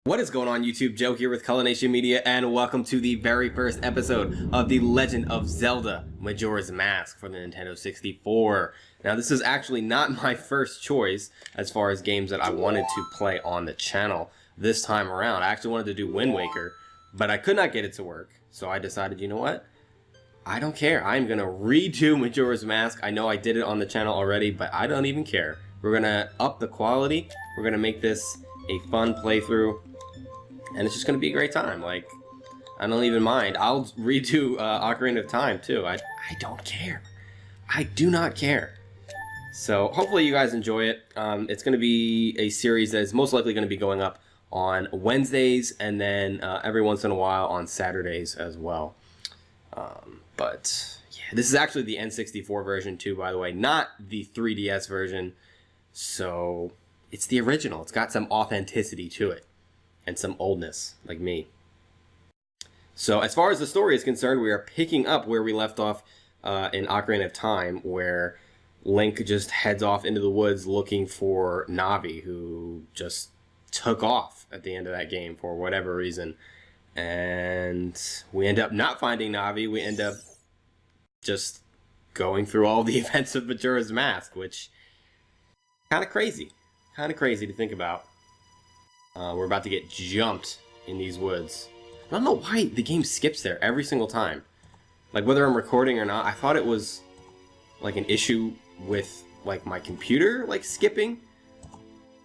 What is going on YouTube? Joe here with Culination Media, and welcome to the very first episode of the Legend of Zelda Majora's Mask for the Nintendo 64. Now this is actually not my first choice as far as games that I wanted to play on the channel this time around. I actually wanted to do Wind Waker, but I could not get it to work. So I decided, you know what? I don't care. I'm going to redo Majora's Mask. I know I did it on the channel already, but I don't even care. We're going to up the quality. We're going to make this a fun playthrough. And it's just going to be a great time. Like, I don't even mind. I'll redo Ocarina of Time, too. I don't care. I do not care. So, hopefully you guys enjoy it. It's going to be a series that is most likely going to be going up on Wednesdays, and then every once in a while on Saturdays as well. But, yeah, this is actually the N64 version, too, by the way. Not the 3DS version. So, it's the original. It's got some authenticity to it. And some oldness, like me. So as far as the story is concerned, we are picking up where we left off in Ocarina of Time, where Link just heads off into the woods looking for Navi, who just took off at the end of that game for whatever reason. And we end up not finding Navi. We end up just going through all the events of Majora's Mask, which kind of crazy. Kind of crazy to think about. We're about to get jumped in these woods. I don't know why the game skips there every single time. Like, whether I'm recording or not, I thought it was like an issue with like my computer like skipping,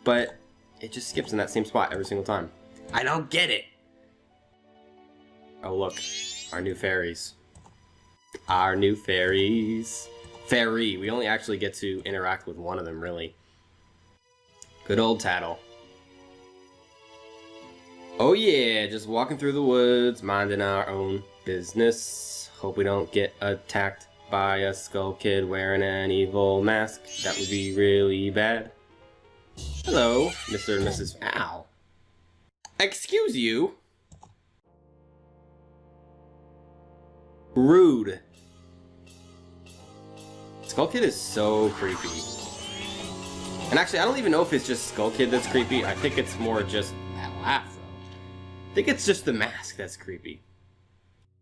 but it just skips in that same spot every single time. I don't get it. Oh look, our new fairies. Our new fairies. Fairy. We only actually get to interact with one of them, really. Good old Tattle. Oh yeah, just walking through the woods, minding our own business. Hope we don't get attacked by a skull kid wearing an evil mask. That would be really bad. Hello, Mr. and Mrs. Ow. Excuse you? Rude. Skull Kid is so creepy. And actually, I don't even know if it's just Skull Kid that's creepy. I think it's more just that laugh. I think it's just the mask that's creepy.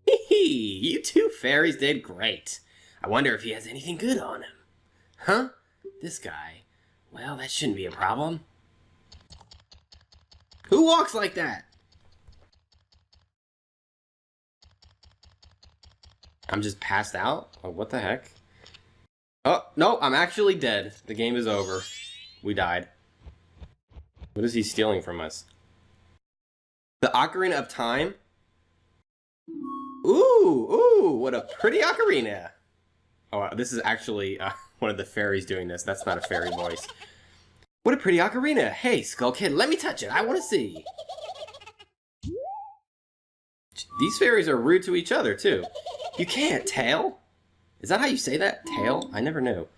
Hee hee, you two fairies did great. I wonder if he has anything good on him. Huh? This guy. Well, that shouldn't be a problem. Who walks like that? I'm just passed out? Oh, what the heck? Oh, no, I'm actually dead. The game is over. We died. What is he stealing from us? The Ocarina of Time? Ooh, what a pretty ocarina. Oh, this is actually one of the fairies doing this. That's not a fairy voice. What a pretty ocarina. Hey, Skull Kid, let me touch it. I want to see. These fairies are rude to each other, too. You can't, Tail. Is that how you say that? Tail? I never knew.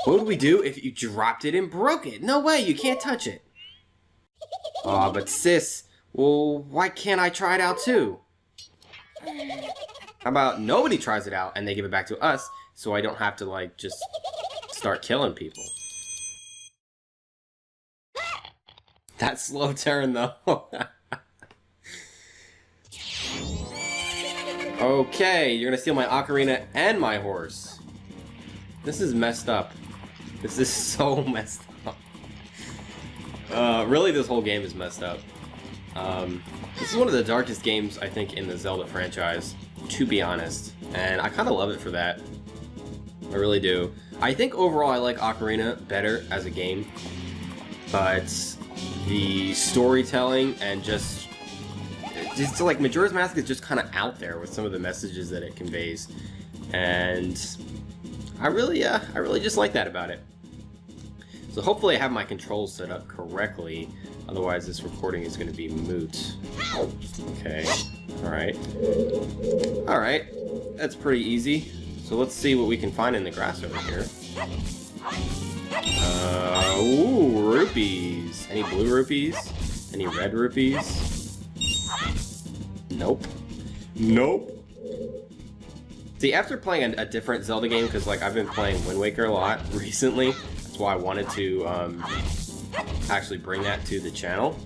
What would we do if you dropped it and broke it? No way, you can't touch it. Aw, but sis... Well, why can't I try it out too? How about nobody tries it out and they give it back to us so I don't have to, like, just start killing people? That slow turn, though. Okay, you're gonna steal my ocarina and my horse. This is messed up. This is so messed up. Really, this whole game is messed up. This is one of the darkest games, I think, in the Zelda franchise, to be honest. And I kind of love it for that. I really do. I think overall I like Ocarina better as a game. But the storytelling and just like Majora's Mask is just kind of out there with some of the messages that it conveys. And I really just like that about it. So hopefully I have my controls set up correctly, otherwise this recording is going to be moot. Okay, alright. Alright, that's pretty easy. So let's see what we can find in the grass over here. Ooh, rupees. Any blue rupees? Any red rupees? Nope. Nope. See, after playing a different Zelda game, because like I've been playing Wind Waker a lot recently, that's why I wanted to actually bring that to the channel.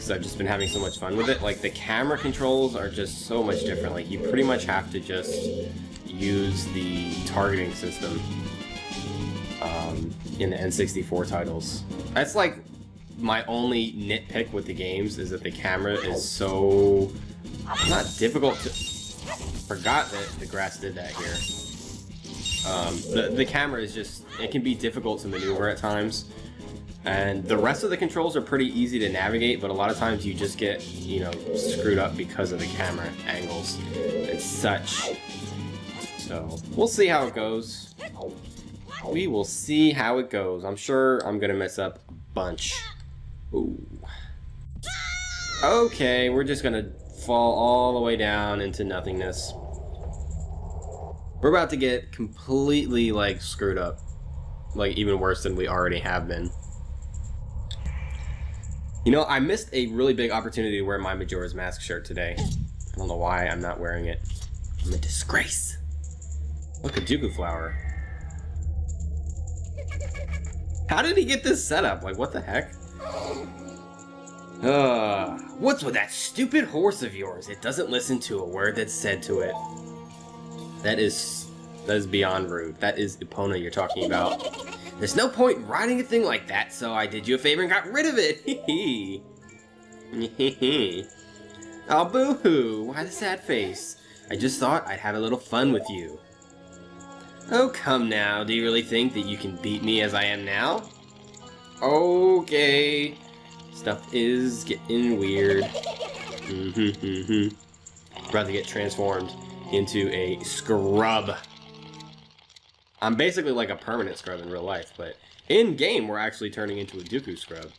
because I've just been having so much fun with it. Like, the camera controls are just so much different. Like, you pretty much have to just use the targeting system in the N64 titles. That's like my only nitpick with the games, is that the camera is so not difficult to... Forgot that the grass did that here. The camera is just, it can be difficult to maneuver at times, and the rest of the controls are pretty easy to navigate, but a lot of times you just get, you know, screwed up because of the camera angles and such. So we'll see how it goes. We will see how it goes. I'm sure I'm gonna mess up a bunch. Ooh. Okay, we're just gonna fall all the way down into nothingness. We're about to get completely, like, screwed up. Like, even worse than we already have been. You know, I missed a really big opportunity to wear my Majora's Mask shirt today. I don't know why I'm not wearing it. I'm a disgrace. Look, a Deku flower. How did he get this set up? Like, what the heck? What's with that stupid horse of yours? It doesn't listen to a word that's said to it. That is beyond rude. That is Epona you're talking about. There's no point in riding a thing like that, so I did you a favor and got rid of it. Oh, boo-hoo. Why the sad face? I just thought I'd have a little fun with you. Oh, come now. Do you really think that you can beat me as I am now? Okay. Stuff is getting weird. About to get transformed into a scrub. I'm basically like a permanent scrub in real life, but in game we're actually turning into a Deku Scrub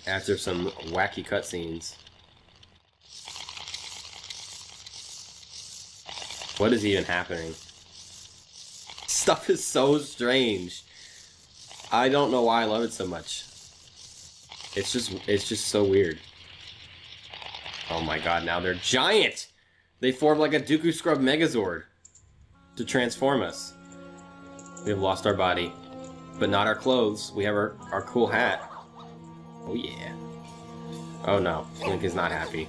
after some wacky cutscenes. What is even happening? Stuff is so strange. I don't know why I love it so much. It's just so weird. Oh my god, now they're giant! They form like a Deku Scrub Megazord to transform us. We have lost our body, but not our clothes. We have our cool hat. Oh yeah. Oh no, Link is not happy.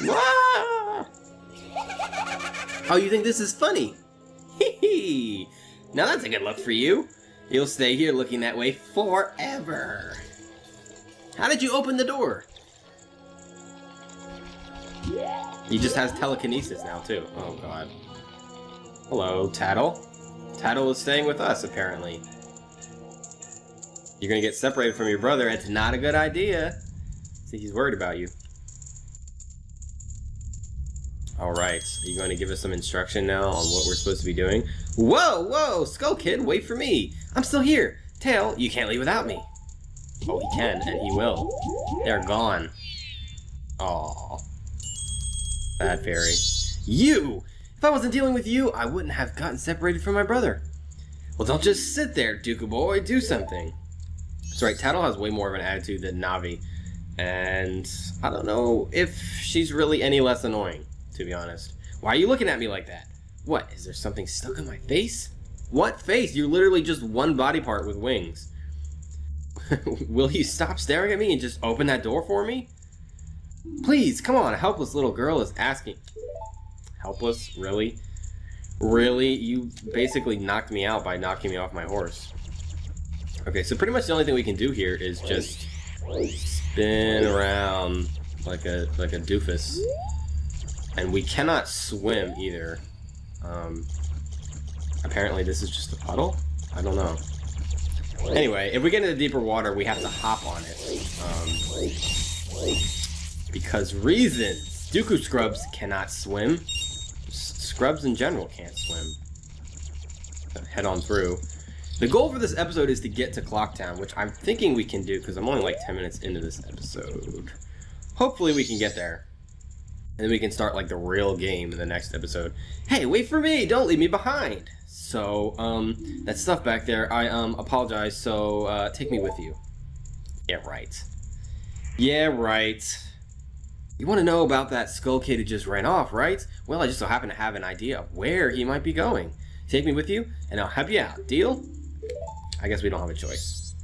Wah! Oh, you think this is funny? Hee. Now that's a good look for you. You'll stay here looking that way forever. How did you open the door? He just has telekinesis now too. Oh god. Hello, Tattle. Tattle is staying with us, apparently. You're gonna get separated from your brother. It's not a good idea. See, he's worried about you. Alright, are you going to give us some instruction now on what we're supposed to be doing? Whoa, whoa, Skull Kid, wait for me. I'm still here. Tail, you can't leave without me. Oh, he can, and he will. They're gone. Aww. Bad fairy. You! If I wasn't dealing with you, I wouldn't have gotten separated from my brother. Well, don't just sit there, Dooku boy. Do something. That's right, Tattle has way more of an attitude than Navi. And I don't know if she's really any less annoying, to be honest. Why are you looking at me like that? What, is there something stuck on my face? What face? You're literally just one body part with wings. Will you stop staring at me and just open that door for me? Please, come on, a helpless little girl is asking. Helpless? Really? Really? You basically knocked me out by knocking me off my horse. Okay, so pretty much the only thing we can do here is just spin around like a doofus. And we cannot swim either. Apparently this is just a puddle? I don't know. Anyway, if we get into deeper water, we have to hop on it. Because reasons. Deku Scrubs cannot swim. Scrubs in general can't swim. Head on through. The goal for this episode is to get to Clocktown, which I'm thinking we can do because I'm only like 10 minutes into this episode. Hopefully we can get there. And then we can start like the real game in the next episode. Hey, wait for me! Don't leave me behind! So, that stuff back there, I apologize, so take me with you. Yeah, right. Yeah, right. You want to know about that Skull Kid who just ran off, right? Well, I just so happen to have an idea of where he might be going. Take me with you, and I'll help you out. Deal? I guess we don't have a choice.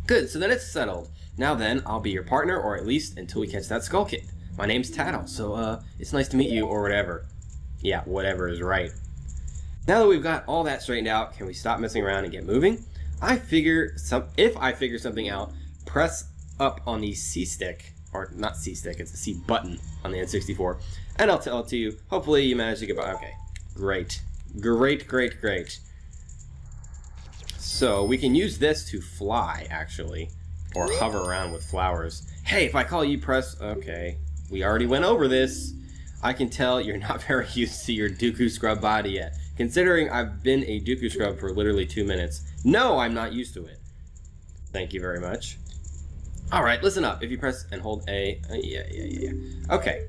Good, so then it's settled. Now then, I'll be your partner, or at least until we catch that Skull Kid. My name's Tattle, so it's nice to meet you, or whatever. Yeah, whatever is right. Now that we've got all that straightened out, can we stop messing around and get moving? If I figure something out, press up on the C stick, or not C stick, it's the C button on the N64, and I'll tell it to you. Hopefully you manage to get by. Okay, great. Great, great, great. So we can use this to fly, actually, or hover around with flowers. Hey, if I call you, press... Okay, we already went over this. I can tell you're not very used to your Deku Scrub body yet. Considering I've been a Deku Scrub for literally 2 minutes. No, I'm not used to it. Thank you very much. Alright, listen up. If you press and hold A... yeah. Okay.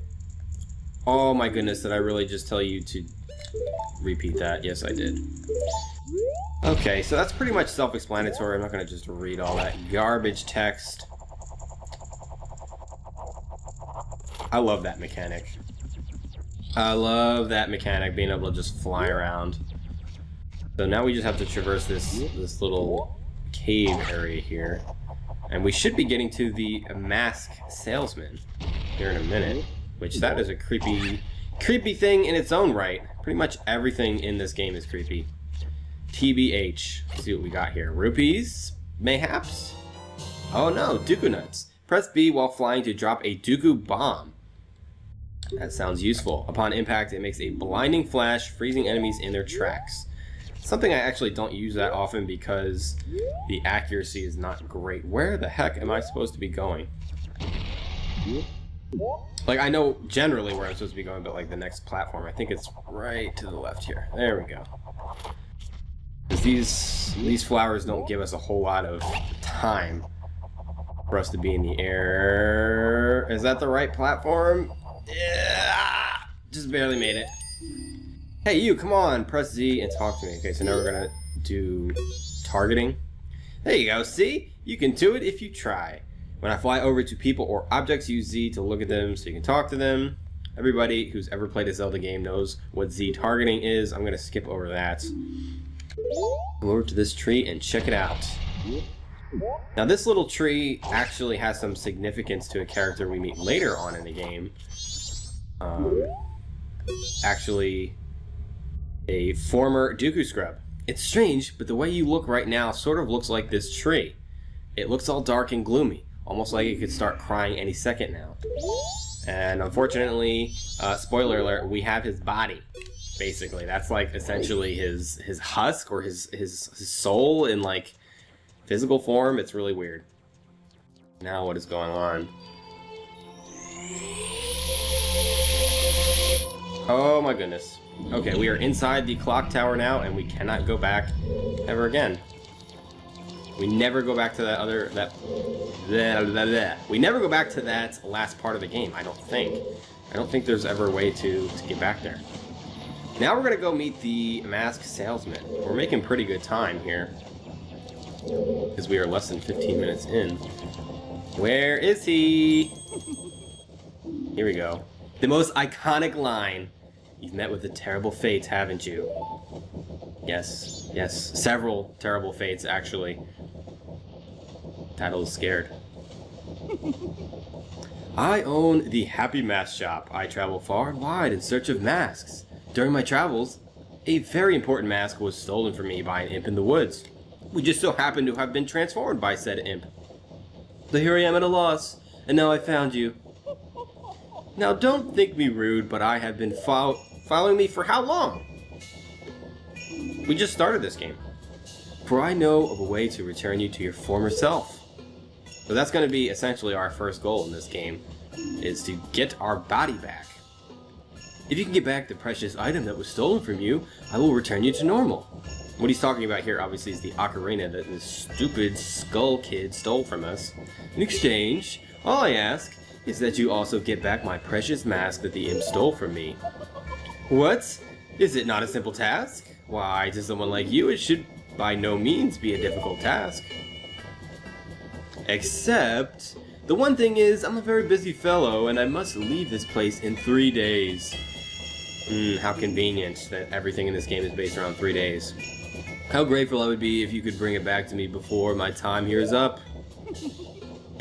Oh my goodness, did I really just tell you to repeat that? Yes, I did. Okay, so that's pretty much self-explanatory. I'm not going to just read all that garbage text. I love that mechanic. I love that mechanic, being able to just fly around. So now we just have to traverse this little cave area here. And we should be getting to the mask salesman here in a minute. Which, that is a creepy thing in its own right. Pretty much everything in this game is creepy. TBH. Let's see what we got here. Rupees? Mayhaps? Oh no, Dooku Nuts. Press B while flying to drop a Dooku Bomb. That sounds useful. Upon impact, it makes a blinding flash, freezing enemies in their tracks. Something I actually don't use that often because the accuracy is not great. Where the heck am I supposed to be going? Like, I know generally where I'm supposed to be going, but like the next platform, I think it's right to the left here. There we go. Because these flowers don't give us a whole lot of time for us to be in the air. Is that the right platform? Yeah, just barely made it. Hey, you, come on, press Z and talk to me. Okay, so now we're gonna do targeting. There you go, see? You can do it if you try. When I fly over to people or objects, use Z to look at them so you can talk to them. Everybody who's ever played a Zelda game knows what Z targeting is. I'm gonna skip over that. Come over to this tree and check it out. Now this little tree actually has some significance to a character we meet later on in the game. Actually, a former Deku Scrub. It's strange, but the way you look right now sort of looks like this tree. It looks all dark and gloomy, almost like it could start crying any second now. And unfortunately, spoiler alert, we have his body. Basically, that's like essentially his husk or his soul in like physical form. It's really weird. Now what is going on? Oh my goodness. Okay, we are inside the clock tower now, and we cannot go back ever again. We never go back to we never go back to that last part of the game, I don't think. I don't think there's ever a way to get back there. Now we're gonna go meet the masked salesman. We're making pretty good time here, because we are less than 15 minutes in. Where is he? Here we go. The most iconic line. You've met with the terrible fates, haven't you? Yes, yes. Several terrible fates, actually. Tattle is scared. I own the Happy Mask Shop. I travel far and wide in search of masks. During my travels, a very important mask was stolen from me by an imp in the woods. We just so happened to have been transformed by said imp. So here I am at a loss, and now I found you. Now don't think me rude, but I have been following me for how long? We just started this game. For I know of a way to return you to your former self. So that's going to be essentially our first goal in this game, is to get our body back. If you can get back the precious item that was stolen from you, I will return you to normal. What he's talking about here obviously is the ocarina that this stupid skull kid stole from us. In exchange, all I ask is that you also get back my precious mask that the imp stole from me. What? Is it not a simple task? Why, to someone like you, it should by no means be a difficult task. Except, the one thing is, I'm a very busy fellow, and I must leave this place in 3 days. How convenient that everything in this game is based around 3 days. How grateful I would be if you could bring it back to me before my time here is up.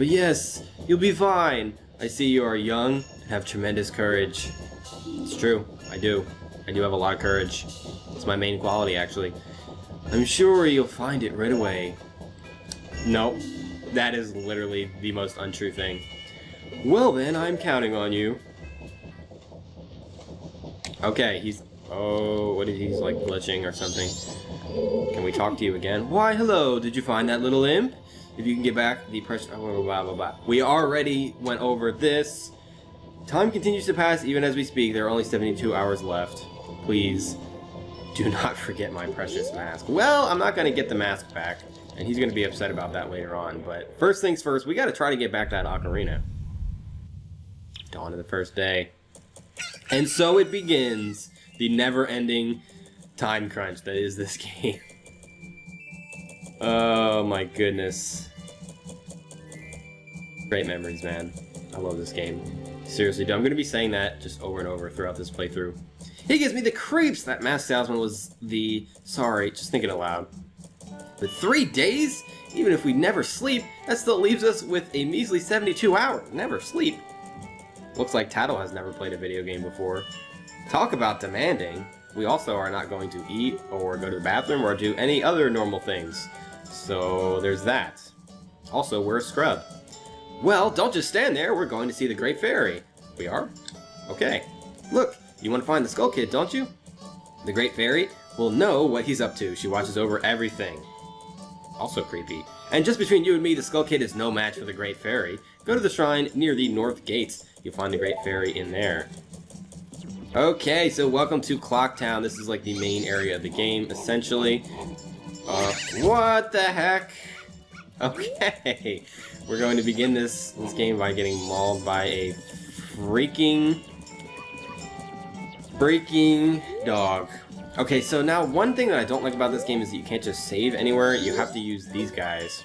But yes, you'll be fine. I see you are young and have tremendous courage. It's true, I do. I do have a lot of courage. It's my main quality, actually. I'm sure you'll find it right away. Nope. That is literally the most untrue thing. Well then, I'm counting on you. Okay, he's... Oh, what is he's like glitching or something? Can we talk to you again? Why, hello, did you find that little imp? If you can get back the pressure... Oh, blah, blah, blah. We already went over this. Time continues to pass even as we speak. There are only 72 hours left. Please, do not forget my precious mask. Well, I'm not going to get the mask back. And he's going to be upset about that later on. But first things first, we got to try to get back that Ocarina. Dawn of the first day. And so it begins. The never-ending time crunch that is this game. Oh my goodness. Great memories, man. I love this game. Seriously, dude, I'm going to be saying that just over and over throughout this playthrough. He gives me the creeps! That masked salesman was the... Sorry, just thinking aloud. But 3 days? Even if we never sleep, that still leaves us with a measly 72 hours. Never sleep. Looks like Tattle has never played a video game before. Talk about demanding. We also are not going to eat or go to the bathroom or do any other normal things. So there's that. Also, we're a scrub. Well, don't just stand there. We're going to see the Great Fairy. We are? Okay. Look, you want to find the Skull Kid, don't you? The Great Fairy will know what he's up to. She watches over everything. Also creepy. And just between you and me, the Skull Kid is no match for the Great Fairy. Go to the shrine near the North Gates. You'll find the Great Fairy in there. Okay, so welcome to Clock Town. This is like the main area of the game, essentially. What the heck? Okay. We're going to begin this game by getting mauled by a freaking dog. Okay, so now one thing that I don't like about this game is that you can't just save anywhere. You have to use these guys.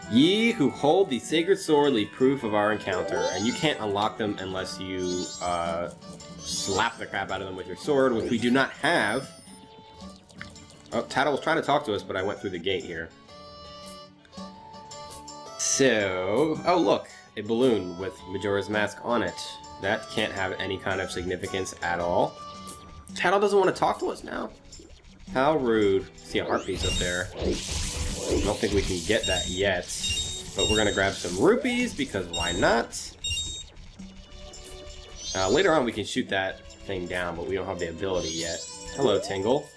Ye who hold the sacred sword leave proof of our encounter, and you can't unlock them unless you slap the crap out of them with your sword, which we do not have. Oh, Tattle was trying to talk to us, but I went through the gate here. So, oh look, a balloon with Majora's Mask on it. That can't have any kind of significance at all. Tattle doesn't want to talk to us now. How rude. See a heart piece up there. I don't think we can get that yet. But we're going to grab some rupees, because why not? Later on we can shoot that thing down, but we don't have the ability yet. Hello, Tingle.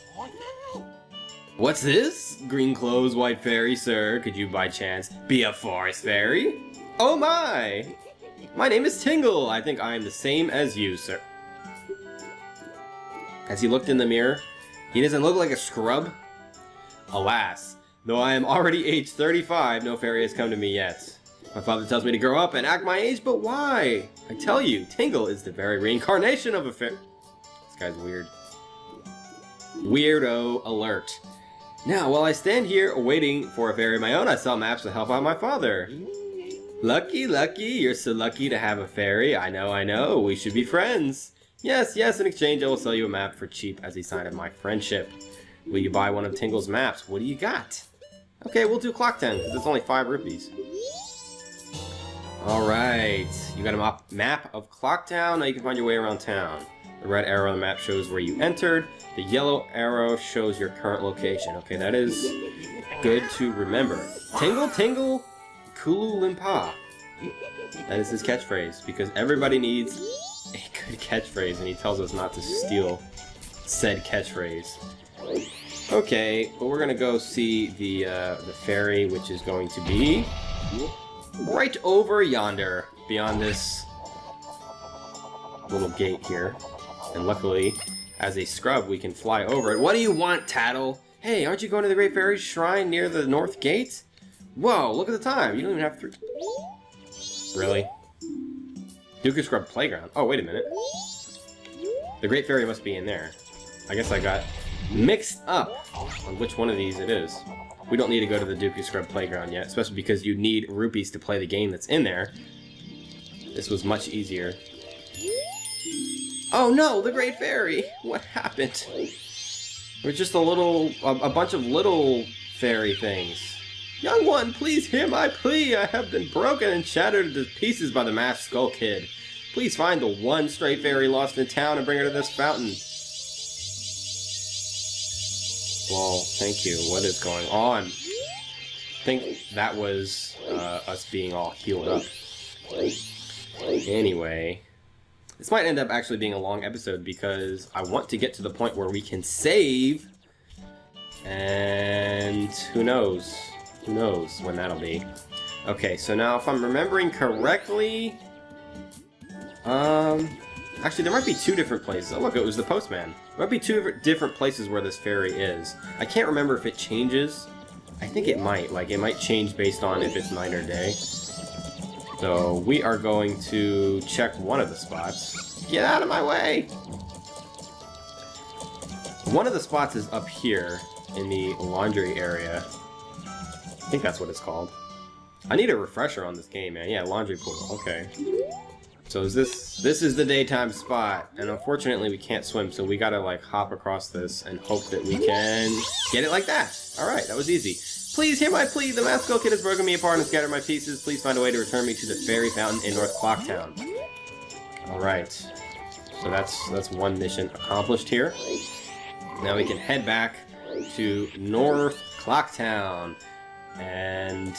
What's this? Green clothes, white fairy, sir. Could you by chance be a forest fairy? Oh my! My name is Tingle. I think I am the same as you, sir. As he looked in the mirror, he doesn't look like a scrub. Alas, though I am already age 35, no fairy has come to me yet. My father tells me to grow up and act my age, but why? I tell you, Tingle is the very reincarnation of a fairy. This guy's weird. Weirdo alert. Now, while I stand here waiting for a fairy of my own, I sell maps to help out my father. Lucky, lucky, you're so lucky to have a fairy. I know, we should be friends. Yes, in exchange I will sell you a map for cheap as a sign of my friendship. Will you buy one of Tingle's maps? What do you got? Okay, we'll do Clock Town, because it's only 5 rupees. Alright, you got a map of Clock Town, now you can find your way around town. The red arrow on the map shows where you entered. The yellow arrow shows your current location. Okay, that is good to remember. Tingle, tingle, Kulu Limpa. That is his catchphrase, because everybody needs a good catchphrase, and he tells us not to steal said catchphrase. Okay, but we're gonna go see the fairy, which is going to be right over yonder, beyond this little gate here. And luckily, as a scrub, we can fly over it. What do you want, Tattle? Hey, aren't you going to the Great Fairy's shrine near the North Gate? Whoa, look at the time. You don't even have 3... Really? Deku Scrub Playground. Oh, wait a minute. The Great Fairy must be in there. I guess I got mixed up on which one of these it is. We don't need to go to the Deku Scrub Playground yet, especially because you need rupees to play the game that's in there. This was much easier. Oh no, the Great Fairy! What happened? We're just a bunch of little fairy things. Young one, please hear my plea. I have been broken and shattered to pieces by the masked Skull Kid. Please find the one stray fairy lost in town and bring her to this fountain. Well, thank you. What is going on? I think that was us being all healed up. Anyway, this might end up actually being a long episode because I want to get to the point where we can save. And who knows? Who knows when that'll be. Okay, so now if I'm remembering correctly... Actually, there might be two different places. Oh, look, it was the postman. There might be two different places where this fairy is. I can't remember if it changes. I think it might. Like, it might change based on if it's night or day. So, we are going to check one of the spots. Get out of my way! One of the spots is up here in the laundry area. I think that's what it's called. I need a refresher on this game, man. Yeah, laundry pool. Okay. So is this is the daytime spot, and unfortunately we can't swim, so we gotta like hop across this and hope that we can get it like that. Alright, that was easy. Please hear my plea. The masked Skull Kid has broken me apart and scattered my pieces. Please find a way to return me to the fairy fountain in North Clocktown. Alright. So that's one mission accomplished here. Now we can head back to North Clocktown and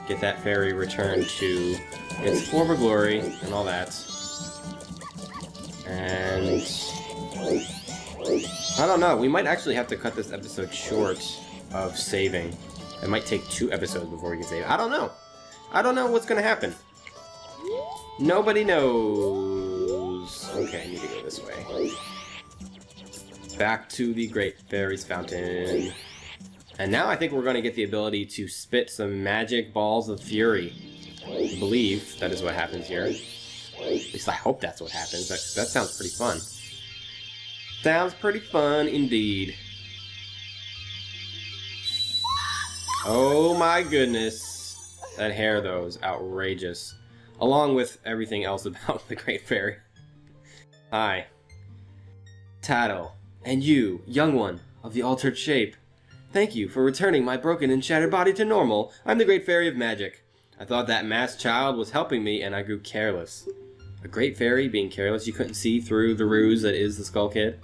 get that fairy returned to its former glory and all that. And I don't know, we might actually have to cut this episode short of saving. It might take 2 episodes before we can save. I don't know. I don't know what's gonna happen. Nobody knows. Okay, I need to go this way. Back to the Great Fairy's Fountain. And now I think we're going to get the ability to spit some magic balls of fury. I believe that is what happens here. At least I hope that's what happens. That sounds pretty fun. Sounds pretty fun indeed. Oh my goodness. That hair, though, is outrageous. Along with everything else about the Great Fairy. Hi. Tattle. And you, young one, of the altered shape. Thank you for returning my broken and shattered body to normal. I'm the Great Fairy of Magic. I thought that masked child was helping me and I grew careless. A Great Fairy being careless? You couldn't see through the ruse that is the Skull Kid?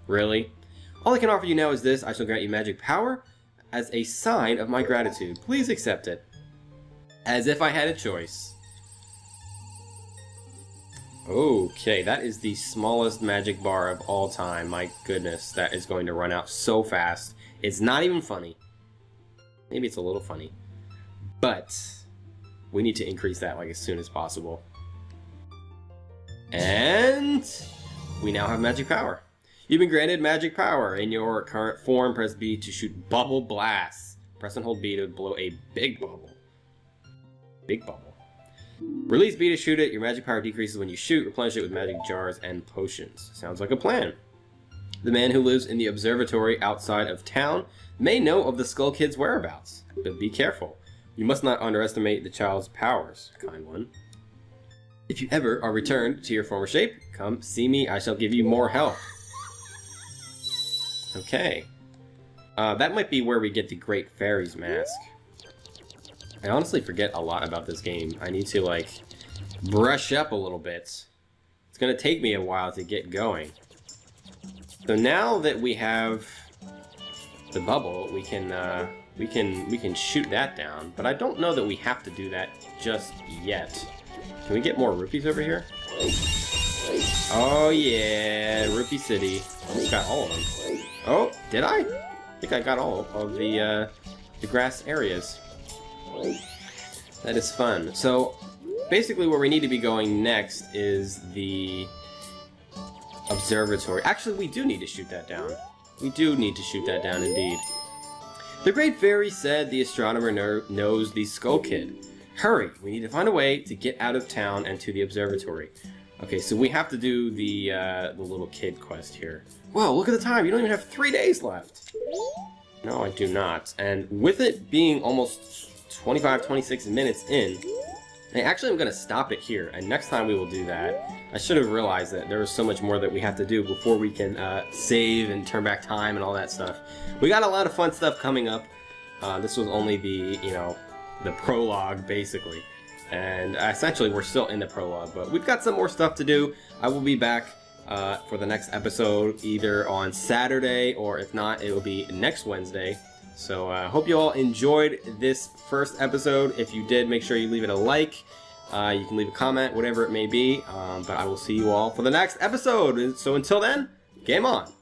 Really? All I can offer you now is this. I shall grant you magic power as a sign of my gratitude. Please accept it. As if I had a choice. Okay, that is the smallest magic bar of all time. My goodness, that is going to run out so fast. It's not even funny. Maybe it's a little funny. But we need to increase that like as soon as possible. And we now have magic power. You've been granted magic power. In your current form, press B to shoot bubble blasts. Press and hold B to blow a big bubble. Big bubble. Release B to shoot it. Your magic power decreases when you shoot. Replenish it with magic jars and potions. Sounds like a plan. The man who lives in the observatory outside of town may know of the Skull Kid's whereabouts, but be careful. You must not underestimate the child's powers, kind one. If you ever are returned to your former shape, come see me. I shall give you more help. Okay. That might be where we get the Great Fairy's mask. I honestly forget a lot about this game. I need to, like, brush up a little bit. It's gonna take me a while to get going. So now that we have the bubble, we can shoot that down. But I don't know that we have to do that just yet. Can we get more rupees over here? Oh yeah, Rupee City. Almost got all of them. Oh, did I? I think I got all of the grass areas. That is fun. So basically where we need to be going next is the observatory. Actually, we do need to shoot that down. We do need to shoot that down indeed. The Great Fairy said the astronomer knows the Skull Kid. Hurry! We need to find a way to get out of town and to the observatory. Okay, so we have to do the little kid quest here. Whoa, look at the time! You don't even have 3 days left! No, I do not. And with it being almost 25, 26 minutes in, I actually am going to stop it here, and next time we will do that. I should have realized that there was so much more that we have to do before we can save and turn back time and all that stuff. We got a lot of fun stuff coming up. This was only the, the prologue, basically. And essentially, we're still in the prologue, but we've got some more stuff to do. I will be back for the next episode either on Saturday, or if not, it will be next Wednesday. So I hope you all enjoyed this first episode. If you did, make sure you leave it a like. You can leave a comment, whatever it may be. But I will see you all for the next episode. So until then, game on!